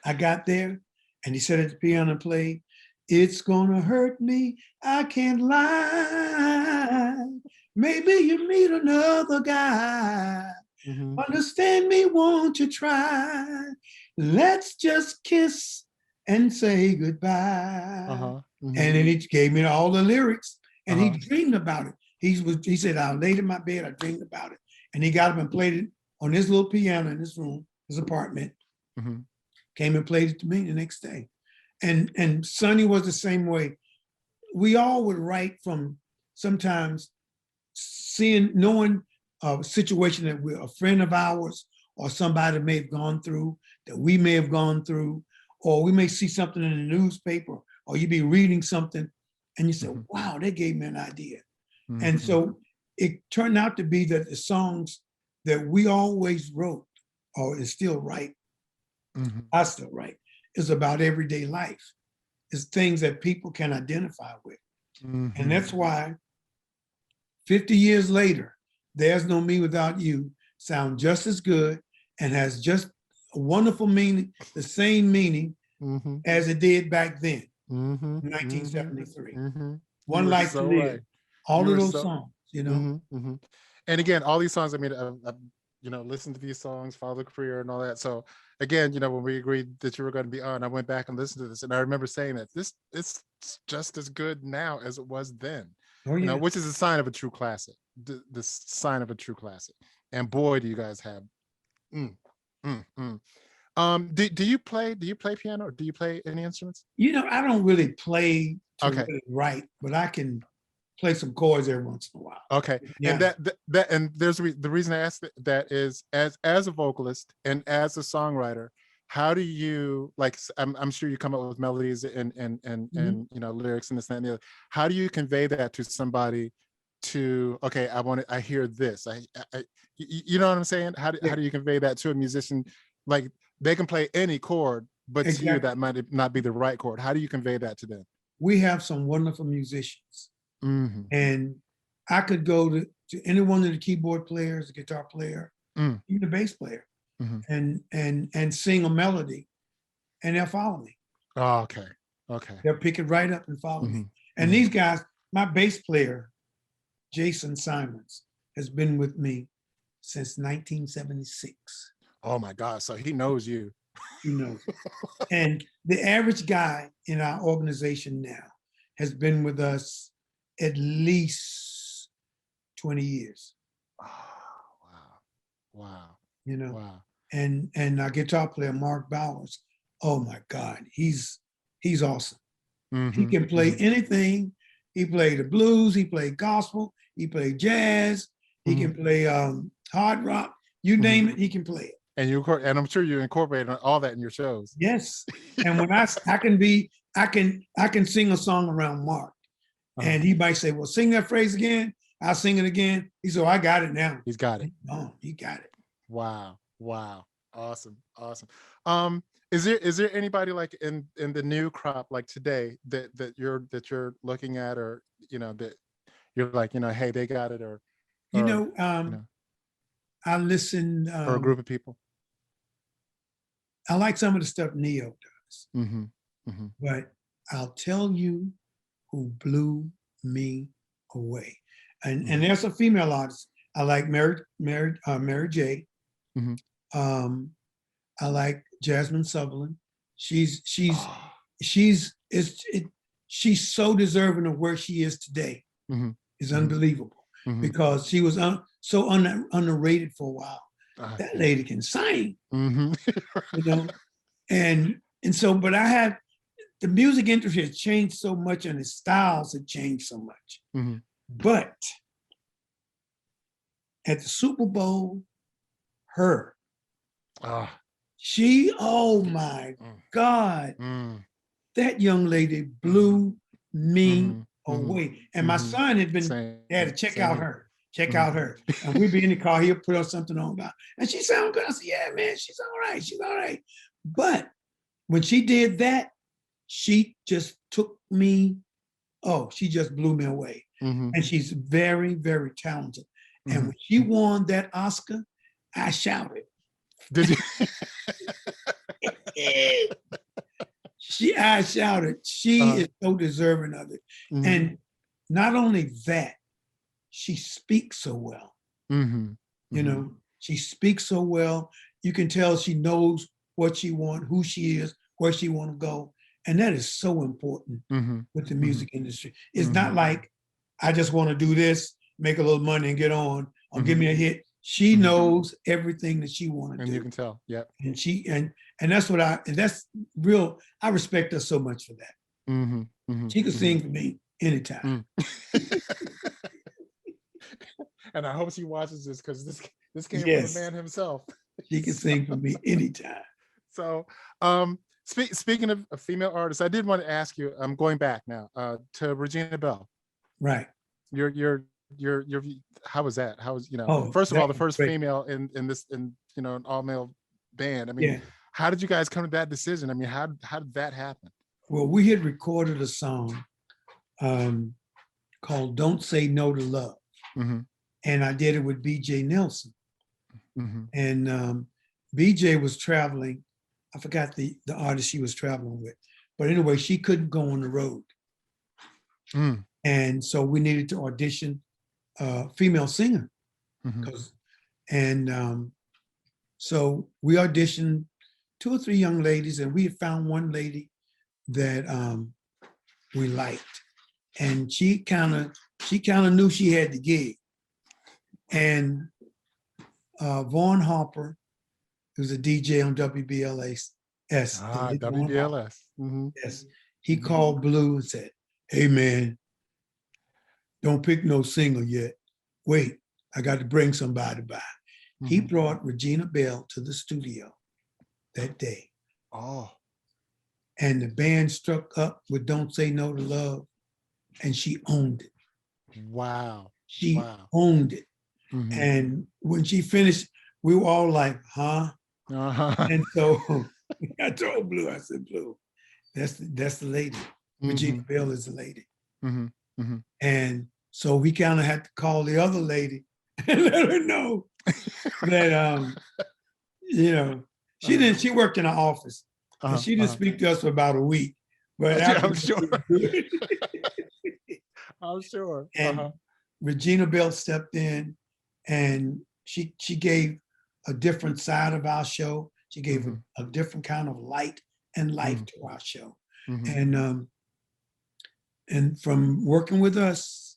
I got there and he sat at the piano and played, "It's gonna hurt me, I can't lie. Maybe you meet another guy. Understand me, won't you try? Let's just kiss and say goodbye." And then he gave me all the lyrics and he dreamed about it. He said, "I laid in my bed, I dreamed about it." And he got up and played it on his little piano in his room, his apartment. Came and played it to me the next day. And Sonny was the same way. We all would write from sometimes knowing a situation that a friend of ours or somebody may have gone through, that we may have gone through, or we may see something in the newspaper, or you be reading something and you say, "Wow, they gave me an idea." And so it turned out to be that the songs that we always wrote, or is still write, I still write, is about everyday life. It's things that people can identify with. And that's why 50 years later, "There's No Me Without You" sounds just as good and has just a wonderful meaning, the same meaning as it did back then, in 1973. One Life to Live. Right. All of those songs, And again, all these songs, I mean, I've listened to these songs, follow the career and all that. So again, when we agreed that you were going to be on, I went back and listened to this, and I remember saying that it's just as good now as it was then. Which is a sign of a true classic. The sign of a true classic. and boy, do you guys have. Mm, mm, mm. Do you play piano, or do you play any instruments? I don't really play to Okay. really write, but I can play some chords every once in a while. Okay. Yeah. And that and there's the reason I asked that is, as a vocalist and as a songwriter, how do you, like, I'm sure you come up with melodies and lyrics and this and that and the other. How do you convey that to somebody to, okay, I hear this. You know what I'm saying? How do you convey that to a musician? Like, they can play any chord, but to you that might not be the right chord. How do you convey that to them? We have some wonderful musicians. And I could go to any one of the keyboard players, the guitar player, even the bass player, and sing a melody, and they'll follow me. Oh, okay. They'll pick it right up and follow me. And these guys, my bass player, Jason Simons, has been with me since 1976. Oh my God! So he knows you. He knows. And the average guy in our organization now has been with us at least 20 years. Oh, wow. Wow. And our guitar player, Mark Bowers, oh my God, he's awesome. He can play anything. He played the blues, he played gospel, he played jazz, he can play hard rock, you name it, he can play it. And I'm sure you incorporate all that in your shows. Yes. And when I can sing a song around Mark. And he might say, well, sing that phrase again. I'll sing it again. He said, oh, I got it now. He's got it. Oh, he got it. Wow. Awesome. Is there anybody like in the new crop, like today, that you're looking at, or that you're like, hey, they got it, or I listen for a group of people? I like some of the stuff Neo does. But I'll tell you who blew me away. And there's a female artist. I like Mary J. I like Jasmine Sutherland. She's so deserving of where she is today. It's unbelievable because she was so underrated for a while. That lady can sing, and so, but the music industry has changed so much, and the styles have changed so much. But at the Super Bowl, oh my God, that young lady blew me away. And my son had to check out her. And we'd be in the car, he'll put up something on about, and she sounded good. I said, yeah, man, she's all right. But when she did that, she just took me, she just blew me away. And she's very, very talented. And when she won that Oscar, I shouted. Did you? I shouted. She is so deserving of it. And not only that, she speaks so well. She speaks so well. You can tell she knows what she wants, who she is, where she want to go. And that is so important with the music industry. It's not like, I just want to do this, make a little money and get on, or give me a hit. She knows everything that she wants to do. And you can tell, yeah. And that's real. I respect her so much for that. She could sing for me anytime. And I hope she watches this, because this came from the man himself. She can sing for me anytime. So, speaking of female artists, I did want to ask you. I'm going back now to Regina Bell. Right. Your how was that? How was first of all, the first female in an all male band. I mean, how did you guys come to that decision? I mean, how did that happen? Well, we had recorded a song called "Don't Say No to Love," and I did it with B.J. Nelson. And B.J. was traveling. I forgot the artist she was traveling with, but anyway, she couldn't go on the road. And so we needed to audition a female singer. So we auditioned 2 or 3 young ladies, and we had found one lady that we liked. And she kind of knew she had the gig. And Vaughn Harper, who's a DJ on WBLS. WBLS. Yes. He called Blue and said, "Hey man, don't pick no single yet. Wait, I got to bring somebody by." He brought Regina Bell to the studio that day. Oh. And the band struck up with "Don't Say No to Love," and she owned it. Wow. She owned it. And when she finished, we were all like, huh? And so I told Blue, I said, "Blue, that's the lady. Regina Bell is the lady." And so we kind of had to call the other lady and let her know that, you know, she worked in our office. And she didn't speak to us for about a week. But I'm sure. I'm sure. And Regina Bell stepped in, and she gave a different side of our show. She gave a different kind of light and life to our show. And from working with us,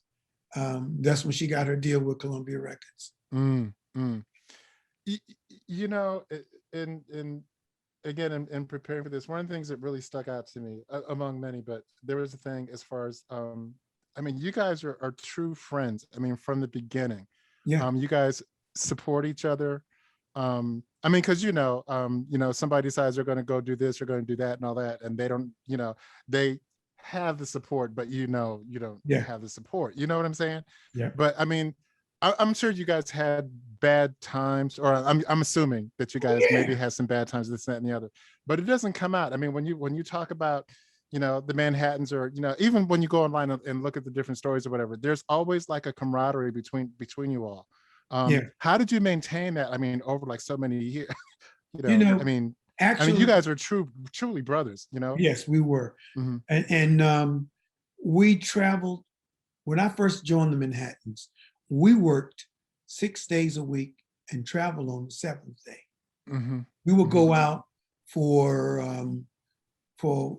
that's when she got her deal with Columbia Records. You know, in preparing for this, one of the things that really stuck out to me, among many, but there was a thing as far as, I mean, you guys are true friends. I mean, from the beginning. Yeah. You guys support each other. I mean, because somebody decides they're going to go do this, you're going to do that, and all that, and they don't, they have the support, but you don't have the support. You know what I'm saying? Yeah. But I mean, I'm sure you guys had bad times, or I'm assuming that you guys maybe had some bad times, this, that, and the other. But it doesn't come out. I mean, when you talk about, the Manhattans, or even when you go online and look at the different stories or whatever, there's always like a camaraderie between you all. How did you maintain that? I mean, over like so many years. I mean, actually, you guys are truly brothers. Yes, we were, and we traveled. When I first joined the Manhattans, we worked 6 days a week and traveled on the 7th day. We would go out for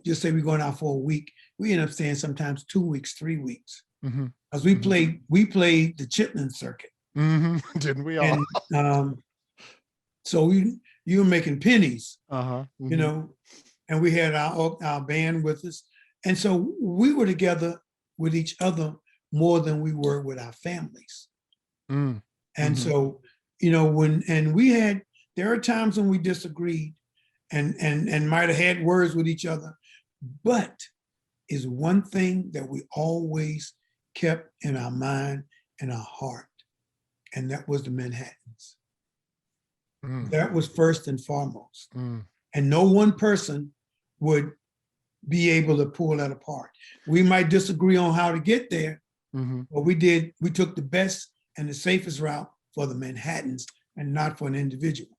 just say we're going out for a week. We end up staying sometimes 2 weeks, 3 weeks, because we played the Chitlin circuit. Didn't we all? And so you were making pennies, and we had our band with us, and so we were together with each other more than we were with our families. And so, there are times when we disagreed and might have had words with each other, but is one thing that we always kept in our mind and our heart, and that was the Manhattans. That was first and foremost. And no one person would be able to pull that apart. We might disagree on how to get there, but we took the best and the safest route for the Manhattans and not for an individual.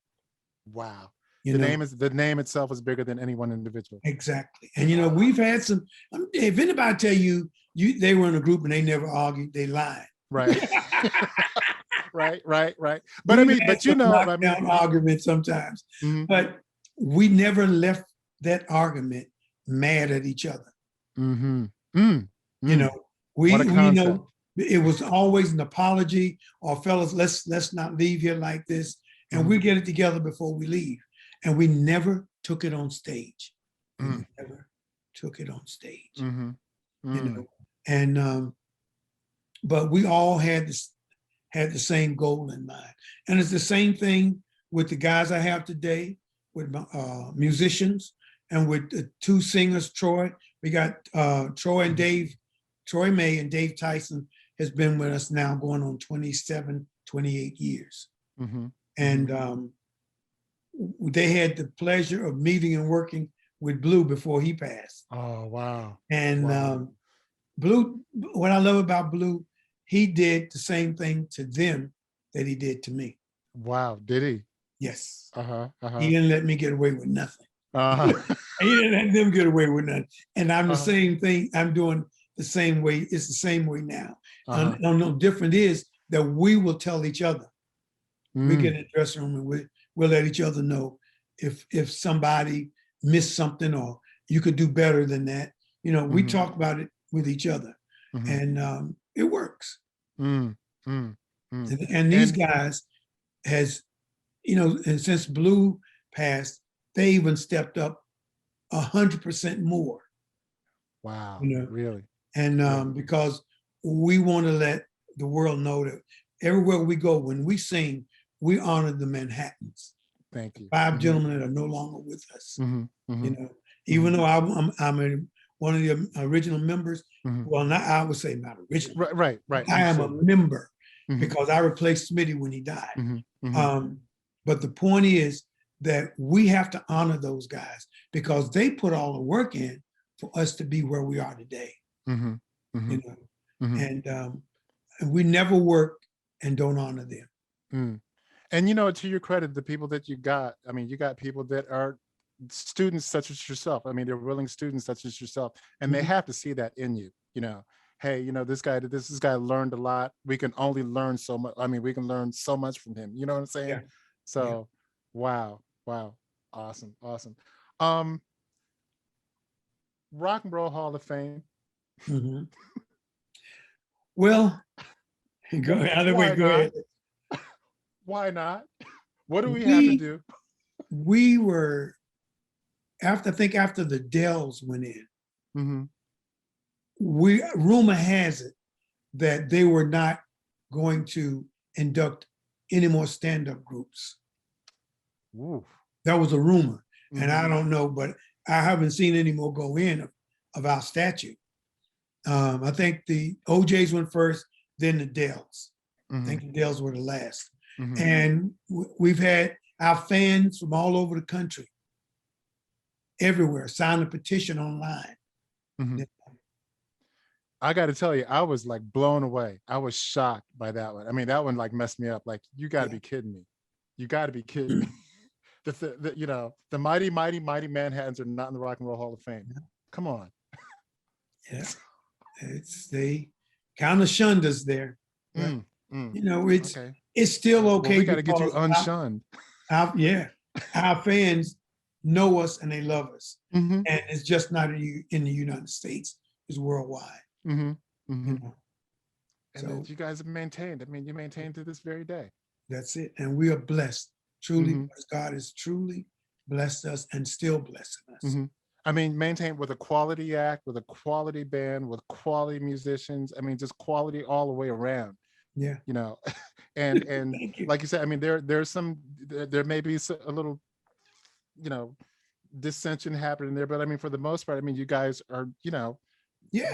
Wow. The name itself is bigger than any one individual. Exactly. And we've had some, if anybody tell you they were in a group and they never argued, they lied. Right. right. But argument sometimes. But we never left that argument mad at each other. It was always an apology, or fellas, let's not leave here like this, and we get it together before we leave. And we never took it on stage. Never took it on stage. And but we all had the same goal in mind. And it's the same thing with the guys I have today, with musicians, and with the 2 singers, Troy. We got Troy and Dave, Troy May and Dave Tyson has been with us now going on 27, 28 years. And they had the pleasure of meeting and working with Blue before he passed. Oh, wow. And Blue, what I love about Blue, he did the same thing to them that he did to me. Wow, did he? Yes. He didn't let me get away with nothing. He didn't let them get away with nothing. And I'm the same thing. I'm doing the same way. It's the same way now. No different is that we will tell each other. We get in the dressing room and we'll let each other know if somebody missed something or you could do better than that. We talk about it with each other, and it works. And these guys has you know, and since Blue passed, they even stepped up 100% more. Wow. You know, Really? and because we want to let the world know that everywhere we go, when we sing, we honor the Manhattans. Thank you. 5 gentlemen that are no longer with us. You know, even though I'm one of the original members. Well, not I would say not original. Right. I am a member because I replaced Smitty when he died. But the point is that we have to honor those guys because they put all the work in for us to be where we are today. You know, and we never work and don't honor them. And you know, to your credit, the people that you got, I mean, you got people that are students such as yourself. I mean, they're willing students such as yourself, and they have to see that in you. You know, hey, you know, this guy learned a lot. We can only learn so much. I mean, we can learn so much from him. You know what I'm saying? Yeah. So, wow, awesome. Rock and Roll Hall of Fame. Well, go ahead. Why not? What do we have to do? We were after the Dells went in. Rumor has it that they were not going to induct any more stand-up groups. Oof. That was a rumor, and I don't know, but I haven't seen any more go in of our statute. I think the OJs went first, then the Dells. I think the Dells were the last. And we've had our fans from all over the country, everywhere, sign a petition online. I got to tell you, I was like blown away. I was shocked by that one. I mean, that one like messed me up. Like, you got to be kidding me. You got to be kidding me. You know, the mighty Manhattans are not in the Rock and Roll Hall of Fame. Come on. Yeah, they kind of shunned us there. You know, it's still okay. Well, we got to get you unshunned. Our fans know us and they love us, and it's just not in the United States; it's worldwide. You know? And you guys have maintained. I mean, you maintained to this very day. That's it, and we are blessed. Truly, God has truly blessed us and still blessing us. I mean, maintained with a quality act, with a quality band, with quality musicians. I mean, just quality all the way around. Yeah, you know, and like you said, I mean, there may be a little, you know, dissension happening there, but I mean, for the most part, I mean, you guys are, you know,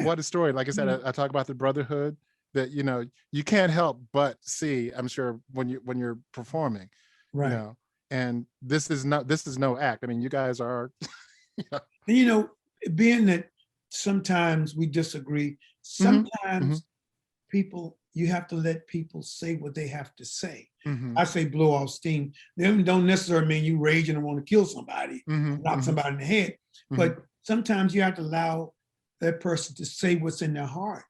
what a story. Like I said, I talk about the brotherhood that, you know, you can't help but see, I'm sure, when you're performing, right. You know, and this is no act. I mean, you guys are, And, you know, being that sometimes we disagree, sometimes people, you have to let people say what they have to say. I say blow off steam. They don't necessarily mean you raging and want to kill somebody, knock somebody in the head. But sometimes you have to allow that person to say what's in their heart.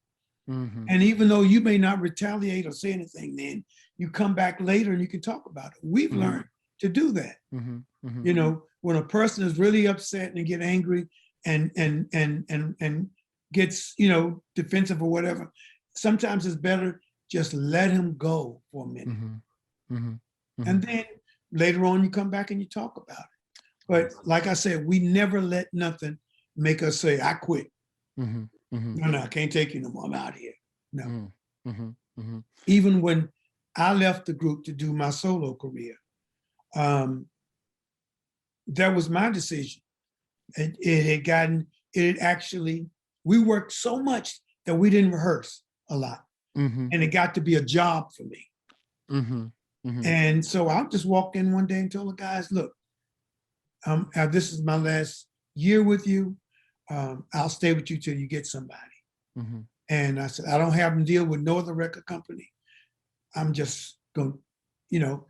And even though you may not retaliate or say anything, then you come back later and you can talk about it. We've learned to do that. You know, when a person is really upset and they get angry and gets, you know, defensive or whatever, sometimes it's better just let him go for a minute. And then later on you come back and you talk about it. But like I said, we never let nothing make us say, I quit. No, I can't take you no more. I'm out here. No. Even when I left the group to do my solo career, that was my decision. It had actually, we worked so much that we didn't rehearse a lot. And it got to be a job for me. And so I just walked in one day and told the guys, look, this is my last year with you. I'll stay with you till you get somebody. And I said, I don't have to deal with no other record company. I'm just going, you know,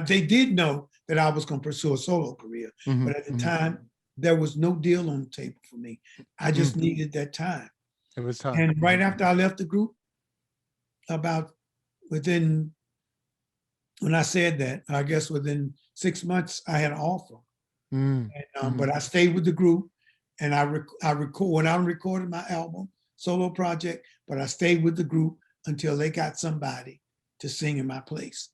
they did know that I was going to pursue a solo career. But at the time, there was no deal on the table for me. I just needed that time. It was time. And right after I left the group, about when I said that, I guess within 6 months, I had an offer. But I stayed with the group, and I recorded my album, solo project, but I stayed with the group until they got somebody to sing in my place.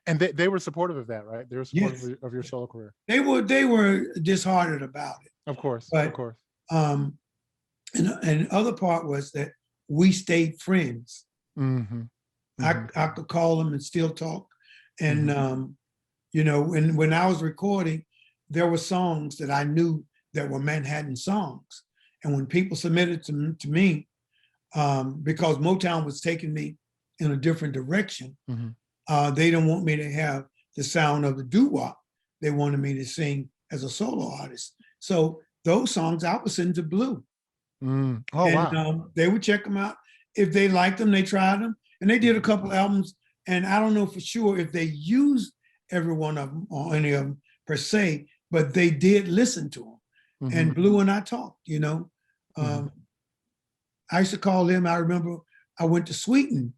And they were supportive of that, right? They were supportive Yes, of your solo career. they were disheartened about it. Of course, But of course. And the other part was that we stayed friends. Mm-hmm. I could call them and still talk. And Mm-hmm. you know, when I was recording, there were songs that I knew that were Manhattan songs. And when people submitted to me, because Motown was taking me in a different direction, they didn't want me to have the sound of the doo-wop. They wanted me to sing as a solo artist. So those songs I was sending to Blue. Oh, And wow. they would check them out. If they liked them, they tried them. And they did a couple albums. And I don't know for sure if they used every one of them or any of them per se, but they did listen to them. And Blue and I talked, you know. I used to call him. I remember I went to Sweden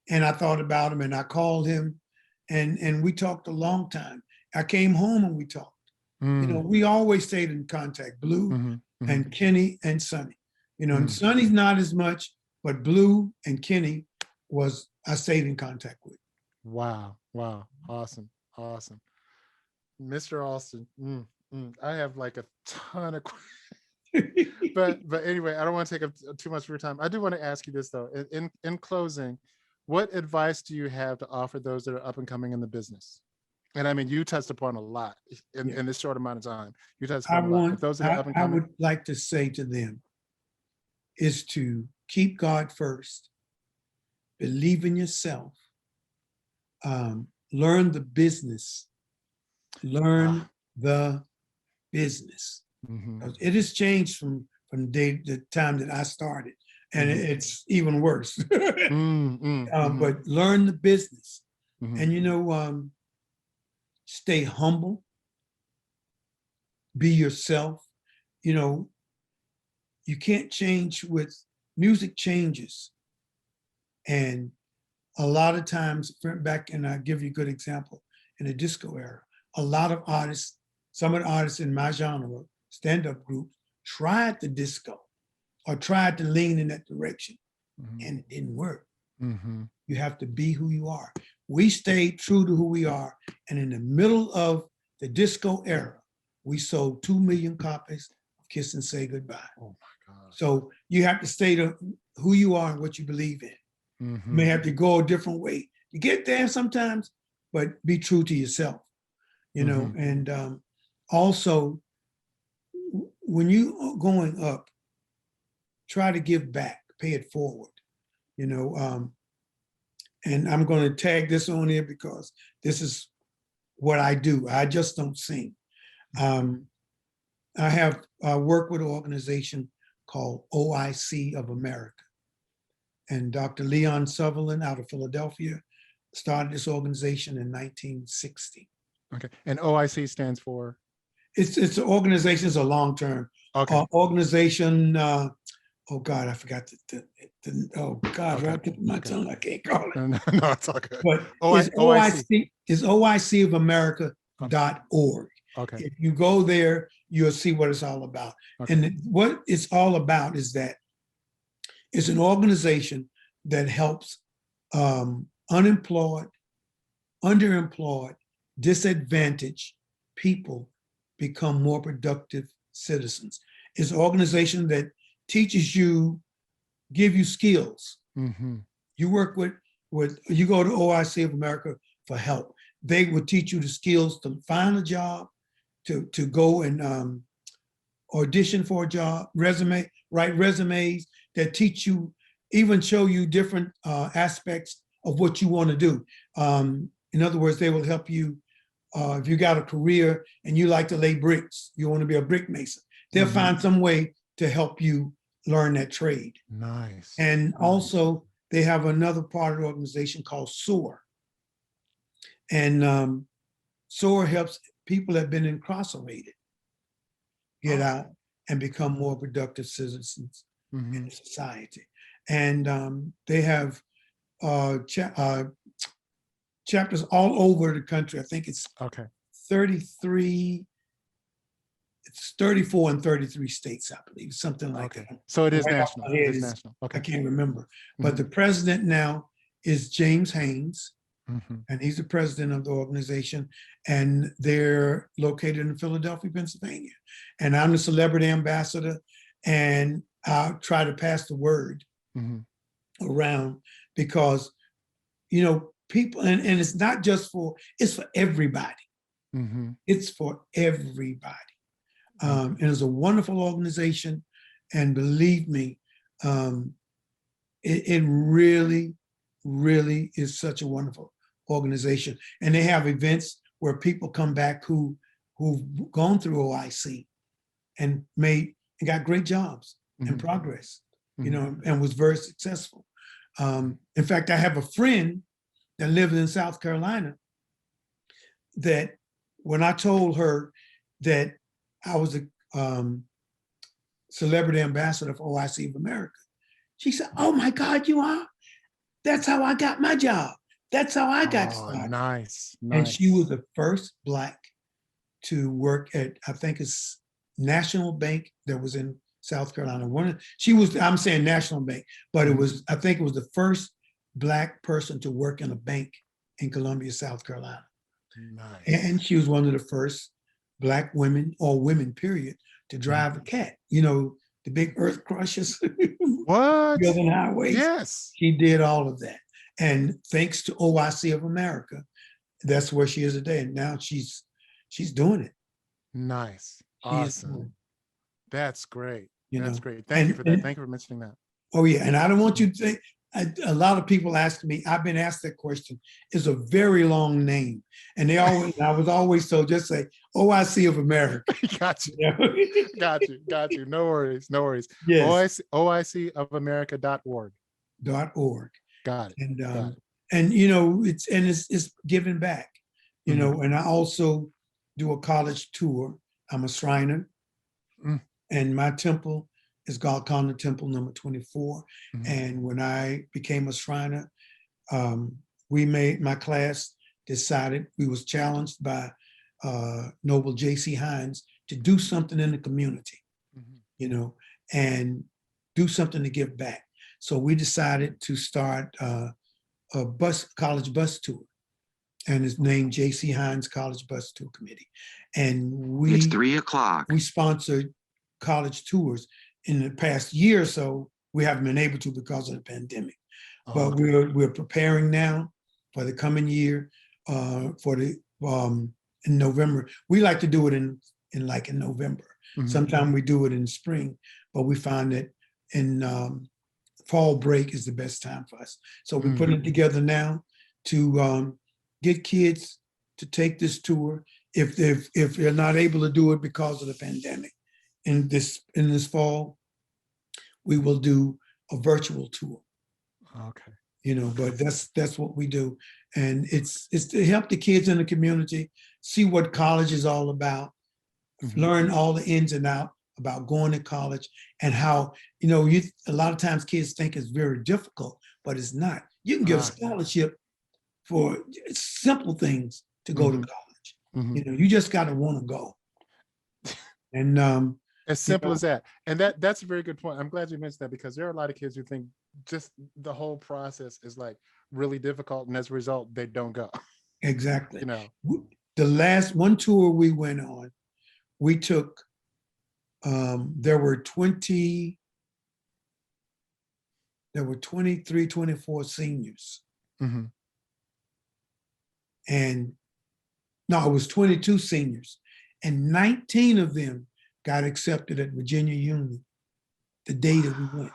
and I thought about him and I called him and we talked a long time. I came home and we talked. You know, we always stayed in contact, Blue and Kenny and Sonny. You know, and Sonny's not as much, but Blue and Kenny I stayed in contact with. Wow. Wow. Awesome. Awesome. Mr. Alston, I have like a ton of questions. but anyway, I don't want to take up too much of your time. I do want to ask you this though. In closing, what advice do you have to offer those that are up and coming in the business? And I mean, you touched upon a lot in this short amount of time. You touched upon a lot. If those that are up and coming, I would like to say to them is to keep God first, believe in yourself, learn the business, learn the business. It has changed from the time that I started, and it's even worse. But learn the business, and you know, stay humble, be yourself. You know, you can't change with music changes, and a lot of times back, and I'll give you a good example in the disco era. A lot of artists, some of the artists in my genre, stand-up groups, tried the disco or tried to lean in that direction, and it didn't work. You have to be who you are. We stayed true to who we are, and in the middle of the disco era, we sold 2 million copies of Kiss and Say Goodbye. Oh my God. So you have to stay to who you are and what you believe in. You may have to go a different way. You get there sometimes, but be true to yourself, you know, and also when you are going up, try to give back, pay it forward, you know. And I'm going to tag this on here because this is what I do. I just don't sing. I have worked with an organization called OIC of America. And Dr. Leon Sutherland out of Philadelphia started this organization in 1960. Okay. And OIC stands for? It's an organization, it's a long-term organization. Oh God, I forgot oh God, right to my tongue, I can't call it. No, it's all good. But it's OIC of America.org. Okay. If you go there, you'll see what it's all about. Okay. And what it's all about is that it's an organization that helps unemployed, underemployed, disadvantaged people become more productive citizens. It's an organization that teaches you, give you skills. You work with, you go to OIC of America for help. They will teach you the skills to find a job, to go and audition for a job, write resumes that teach you, even show you different aspects of what you want to do. In other words, they will help you if you got a career and you like to lay bricks, you want to be a brick mason, they'll find some way to help you learn that trade. Nice. And also they have another part of the organization called SOAR. And SOAR helps people that have been incarcerated get out and become more productive citizens in society. And they have chapters all over the country. I think it's 33, it's 34 and 33 states, I believe, something like that. So it is national. It is national. I can't remember. But the president now is James Haynes. and he's the president of the organization, and they're located in Philadelphia, Pennsylvania. And I'm the celebrity ambassador, and I'll try to pass the word around because, you know, people, and it's not just for, it's for everybody. It's for everybody. And it's a wonderful organization. And believe me, it really, really is such a wonderful organization. And they have events where people come back who've gone through OIC and got great jobs and progress, you know, and was very successful. In fact, I have a friend that lived in South Carolina that when I told her that I was a celebrity ambassador for OIC of America, she said, "Oh my God, you are? That's how I got my job. That's how I got started." Nice. And she was the first Black to work at, I think it's National Bank that was in South Carolina. I'm saying National Bank, but it was, I think it was the first Black person to work in a bank in Columbia, South Carolina. Nice. And she was one of the first Black women, or women period, to drive a cat, you know, the big earth crushers. What? Building highways. Yes. She did all of that. And thanks to OIC of America, that's where she is today. And now she's doing it. Nice. Awesome. That's great. That's great. Thank you for that. Thank you for mentioning that. Oh yeah. And I don't want you to think, a lot of people ask me, I've been asked that question. It's a very long name. And I was always told, just say OIC of America. Got you. You know? Got you. No worries. Yes. OICofamerica.org. .org. Got it. And you know, it's giving back, you know, and I also do a college tour. I'm a Shriner, and my temple is Golconda Temple number 24. And when I became a Shriner, my class decided, we was challenged by Noble J.C. Hines to do something in the community, you know, and do something to give back. So we decided to start a college bus tour, and it's named J.C. Hines College Bus Tour Committee. And it's 3 o'clock. We sponsored college tours. In the past year or so, we haven't been able to because of the pandemic. But we're preparing now for the coming year, in November. We like to do it in November. Sometimes we do it in spring, but we find that in fall break is the best time for us. So we're putting it together now to get kids to take this tour if they're not able to do it because of the pandemic. In this fall, we will do a virtual tour. Okay. You know, but that's what we do. And it's to help the kids in the community see what college is all about, learn all the ins and outs about going to college, and how, you know, a lot of times kids think it's very difficult, but it's not. You can get a scholarship for simple things to go to college. You know, you just got to want to go. And as simple as that. And that's a very good point. I'm glad you mentioned that, because there are a lot of kids who think just the whole process is like really difficult, and as a result, they don't go. Exactly. You know, the last one tour we went on, we took, there were 23, 24 seniors. And no, it was 22 seniors, and 19 of them got accepted at Virginia Union the day that we went.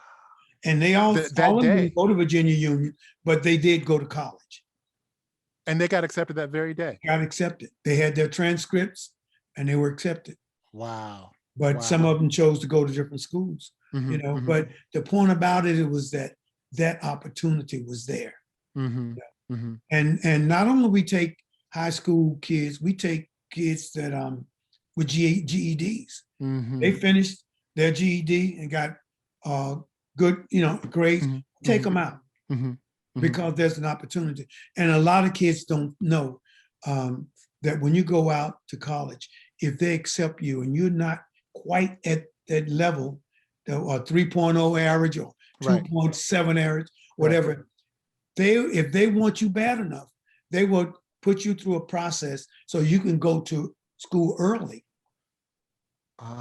And they all didn't go to Virginia Union, but they did go to college. And they got accepted that very day. Got accepted. They had their transcripts and they were accepted. Wow. But some of them chose to go to different schools, you know, but the point about it was that opportunity was there. And not only we take high school kids, we take kids that with GEDs. They finished their GED and got good, you know, grades. Take them out because there's an opportunity. And a lot of kids don't know that when you go out to college, if they accept you and you're not quite at that level, or 3.0 average or 2.7 average, whatever, if they want you bad enough, they will put you through a process so you can go to school early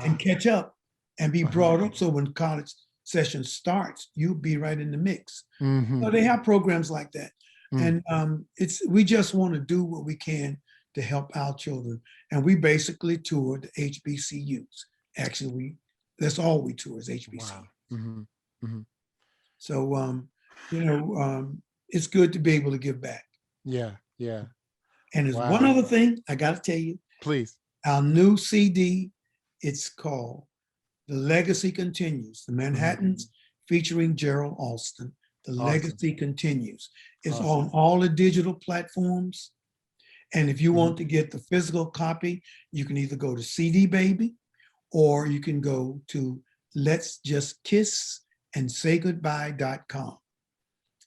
and catch up and be brought up. So when college session starts, you'll be right in the mix. So they have programs like that. And we just want to do what we can to help our children. And we basically tour the HBCUs. Actually, that's all we tour is HBCUs. Wow. So, it's good to be able to give back. Yeah, yeah. And there's one other thing I got to tell you. Please. Our new CD, it's called The Legacy Continues, The Manhattans featuring Gerald Alston. The Legacy Continues. It's on all the digital platforms. And if you want to get the physical copy, you can either go to CD Baby or you can go to Let's Just Kiss and Say Goodbye.com.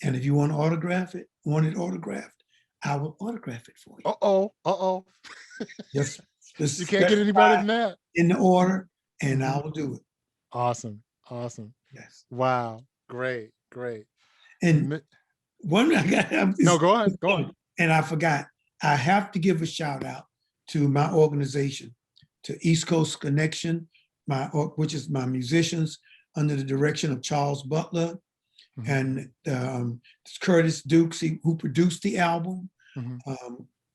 And if you want to autograph it, want it autographed, I will autograph it for you. Just you can't get any better than that. In the order, and I will do it. Awesome. Yes. Wow. Great. And one I got. No, go on. And I forgot. I have to give a shout out to my organization, to East Coast Connection, which is my musicians under the direction of Charles Butler and Curtis Dukes, who produced the album.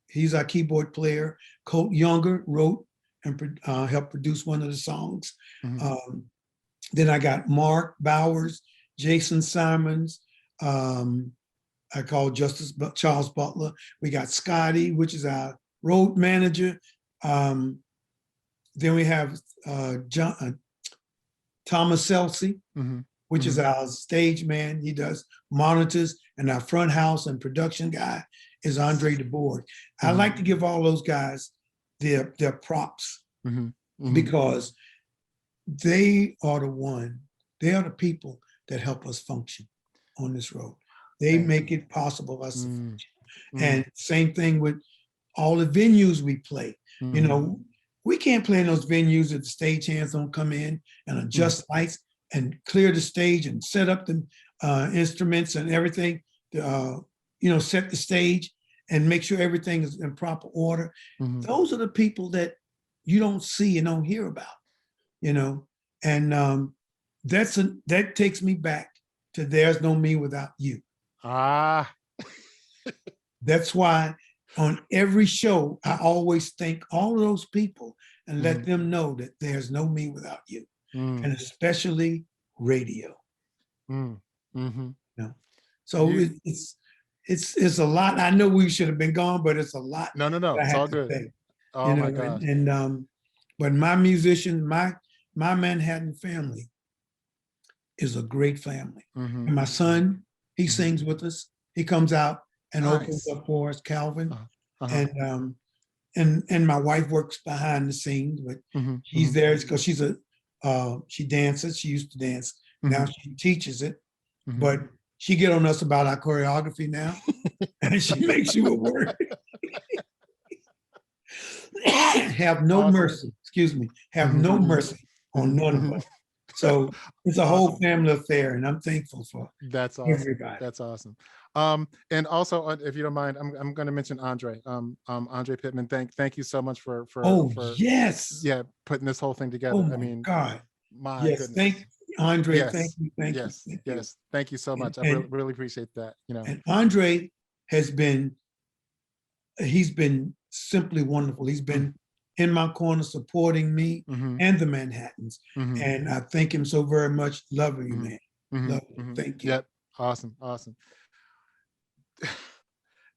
He's our keyboard player. Colt Younger wrote and helped produce one of the songs. Then I got Mark Bowers, Jason Simons, I call Charles Butler. We got Scotty, which is our road manager. Then we have Thomas Selsey, which is our stage man. He does monitors, and our front house and production guy is Andre DeBoard. I like to give all those guys their props because they are the people that help us function on this road. They make it possible for us to function. And same thing with all the venues we play. We can't play in those venues if the stagehands don't come in and adjust lights and clear the stage and set up the instruments and everything, set the stage and make sure everything is in proper order. Those are the people that you don't see and don't hear about, and that takes me back to There's No Me Without You. That's why on every show, I always thank all of those people and let them know that there's no me without you, and especially radio. So it's a lot. I know we should have been gone, but it's a lot. No, it's all good. Say, my God. But my musician, my Manhattan family is a great family. And my son, he sings with us. He comes out and opens up for us, Calvin. And my wife works behind the scenes, but she's there because she dances. She used to dance. Now she teaches it, but she get on us about our choreography now, and she makes sure it works. Have no mercy. Excuse me. Have no mercy on none of us. So it's a whole family affair, and I'm thankful for everybody. That's awesome. And also, if you don't mind, I'm going to mention Andre. Andre Pittman. Thank you so much for yes, putting this whole thing together. Oh my God, my goodness. Thank you, Andre. Yes. Thank you. Yes. Thank you so much. I really appreciate that. And Andre he's been simply wonderful. He's been in my corner supporting me and the Manhattans. And I thank him so very much. Love you, man. Love you. Thank you. Yep. Awesome.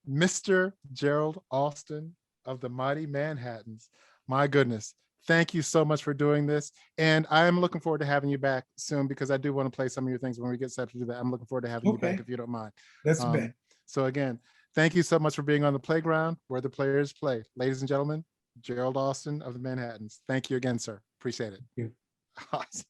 Mr. Gerald Alston of the Mighty Manhattans. My goodness. Thank you so much for doing this. And I am looking forward to having you back soon, because I do want to play some of your things when we get set to do that. I'm looking forward to having you back, if you don't mind. That's bad. So again, thank you so much for being on the playground where the players play. Ladies and gentlemen, Gerald Alston of the Manhattans. Thank you again, sir. Appreciate it. Thank you. Awesome.